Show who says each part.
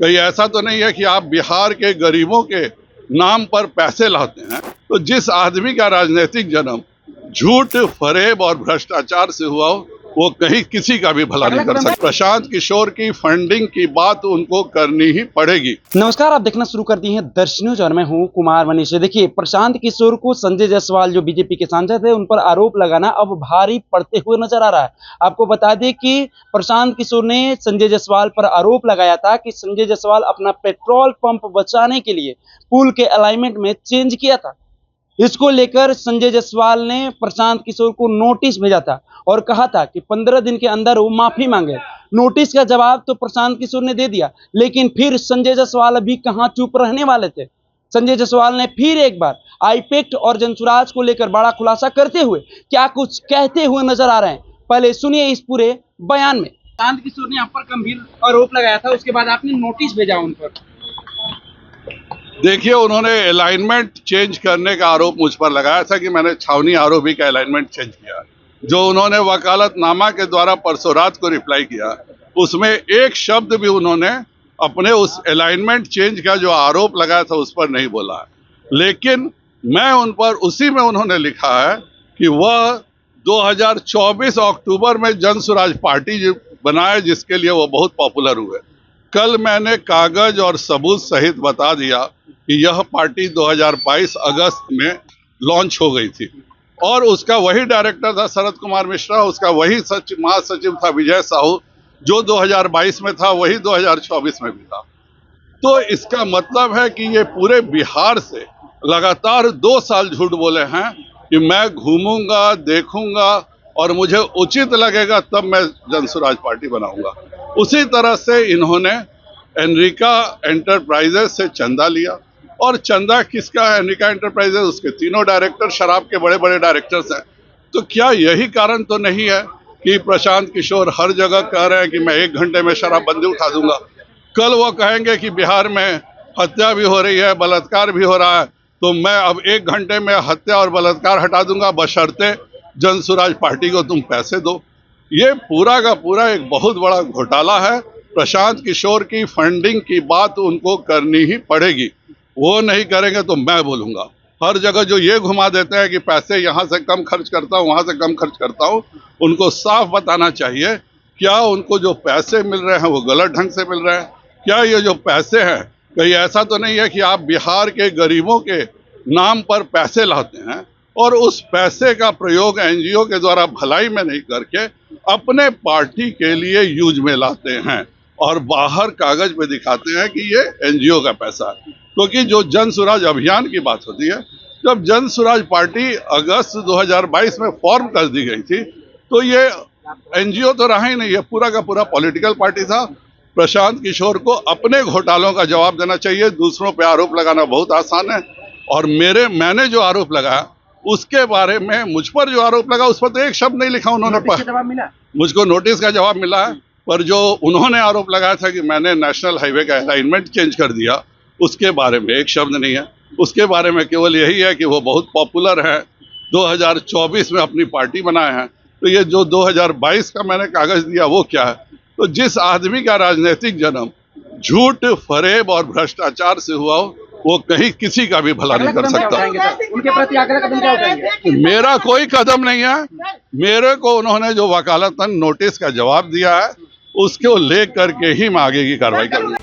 Speaker 1: कहीं ऐसा तो नहीं है कि आप बिहार के गरीबों के नाम पर पैसे लाते हैं। तो जिस आदमी का राजनीतिक जन्म झूठ, फरेब और भ्रष्टाचार से हुआ हो, वो कहीं किसी का भी भला नहीं कर सकता। प्रशांत किशोर की फंडिंग की बात उनको करनी ही पड़ेगी।
Speaker 2: नमस्कार, आप देखना शुरू कर दिए हैं दर्श न्यूज और मैं हूं कुमार मनीष। देखिए, प्रशांत किशोर को संजय जायसवाल जो बीजेपी के सांसद है उन पर आरोप लगाना अब भारी पड़ते हुए नजर आ रहा है। आपको बता दें कि प्रशांत किशोर ने संजय जायसवाल पर आरोप लगाया था कि संजय जायसवाल अपना पेट्रोल पंप बचाने के लिए पुल के अलाइनमेंट में चेंज किया था। इसको लेकर संजय जायसवाल ने प्रशांत किशोर को नोटिस भेजा था और कहा था कि 15 दिन के अंदर वो माफी मांगे। नोटिस का जवाब तो प्रशांत किशोर ने दे दिया, लेकिन फिर संजय जायसवाल अभी कहां चुप रहने वाले थे। संजय जायसवाल ने फिर एक बार आईपैक्ट और जनसुराज को लेकर बड़ा खुलासा करते हुए क्या कुछ कहते हुए नजर आ रहे हैं। पहले सुनिए इस पूरे बयान में। प्रशांत किशोर ने आप पर गंभीर आरोप लगाया था, उसके बाद आपने नोटिस भेजा उन पर।
Speaker 1: देखिए, उन्होंने अलाइनमेंट चेंज करने का आरोप मुझ पर लगाया था कि मैंने छावनी आरोपी का अलाइनमेंट चेंज किया। जो उन्होंने वकालतनामा के द्वारा परसों रात को रिप्लाई किया, उसमें एक शब्द भी उन्होंने अपने उस अलाइनमेंट चेंज का जो आरोप लगाया था उस पर नहीं बोला। लेकिन मैं उन पर उसी में उन्होंने लिखा है कि वह 2024 अक्टूबर में जनसुराज पार्टी बनाए, जिसके लिए वो बहुत पॉपुलर हुए। कल मैंने कागज और सबूत सहित बता दिया कि यह पार्टी 2022 अगस्त में लॉन्च हो गई थी और उसका वही डायरेक्टर था शरद कुमार मिश्रा, उसका वही महासचिव था विजय साहू, जो 2022 में था वही 2024 में भी था। तो इसका मतलब है कि ये पूरे बिहार से लगातार 2 साल झूठ बोले हैं कि मैं घूमूंगा, देखूंगा और मुझे उचित लगेगा तब मैं जनसुराज पार्टी बनाऊंगा। उसी तरह से इन्होंने एनरिका एंटरप्राइजेस से चंदा लिया। और चंदा किसका है? एनरिका एंटरप्राइजेस, उसके तीनों डायरेक्टर शराब के बड़े बड़े डायरेक्टर्स हैं। तो क्या यही कारण तो नहीं है कि प्रशांत किशोर हर जगह कह रहे हैं कि मैं 1 घंटे में शराबबंदी उठा दूंगा? कल वो कहेंगे कि बिहार में हत्या भी हो रही है, बलात्कार भी हो रहा है, तो मैं अब 1 घंटे में हत्या और बलात्कार हटा दूंगा, बशर्ते जनसुराज पार्टी को तुम पैसे दो। ये पूरा का पूरा एक बहुत बड़ा घोटाला है। प्रशांत किशोर की फंडिंग की बात उनको करनी ही पड़ेगी। वो नहीं करेंगे तो मैं बोलूंगा। हर जगह जो ये घुमा देते हैं कि पैसे यहाँ से कम खर्च करता हूँ, वहां से कम खर्च करता हूँ, उनको साफ बताना चाहिए क्या उनको जो पैसे मिल रहे हैं वो गलत ढंग से मिल रहे हैं? क्या ये जो पैसे हैं, कहीं ऐसा तो नहीं है कि आप बिहार के गरीबों के नाम पर पैसे लाते हैं और उस पैसे का प्रयोग एनजीओ के द्वारा भलाई में नहीं करके अपने पार्टी के लिए यूज में लाते हैं और बाहर कागज पे दिखाते हैं कि ये एनजीओ का पैसा है। क्योंकि जो जनसुराज अभियान की बात होती है, जब जनसुराज पार्टी अगस्त 2022 में फॉर्म कर दी गई थी तो ये एनजीओ तो रहा ही नहीं, ये पूरा का पूरा पॉलिटिकल पार्टी था। प्रशांत किशोर को अपने घोटालों का जवाब देना चाहिए। दूसरों पे आरोप लगाना बहुत आसान है और मैंने जो आरोप लगाया उसके बारे में, मुझ पर जो आरोप लगा उस पर तो एक शब्द नहीं लिखा उन्होंने।
Speaker 2: जवाब मिला?
Speaker 1: मुझको नोटिस का जवाब मिला है, पर जो उन्होंने आरोप लगाया था कि मैंने नेशनल हाईवे का अलाइनमेंट चेंज कर दिया, उसके बारे में एक शब्द नहीं है। उसके बारे में केवल यही है कि वो बहुत पॉपुलर है, 2024 में अपनी पार्टी बनाए हैं। तो ये जो 2022 का मैंने कागज दिया वो क्या है? तो जिस आदमी का राजनीतिक जन्म झूठ, फरेब और भ्रष्टाचार से हुआ हो, वो कहीं किसी का भी भला नहीं कर सकता।
Speaker 2: उनके प्रति अगला कदम क्या उठाएंगे?
Speaker 1: मेरा कोई कदम नहीं है। मेरे को उन्होंने जो वकालतन नोटिस का जवाब दिया है उसको ले करके ही मैं आगे की कार्रवाई करूंगा।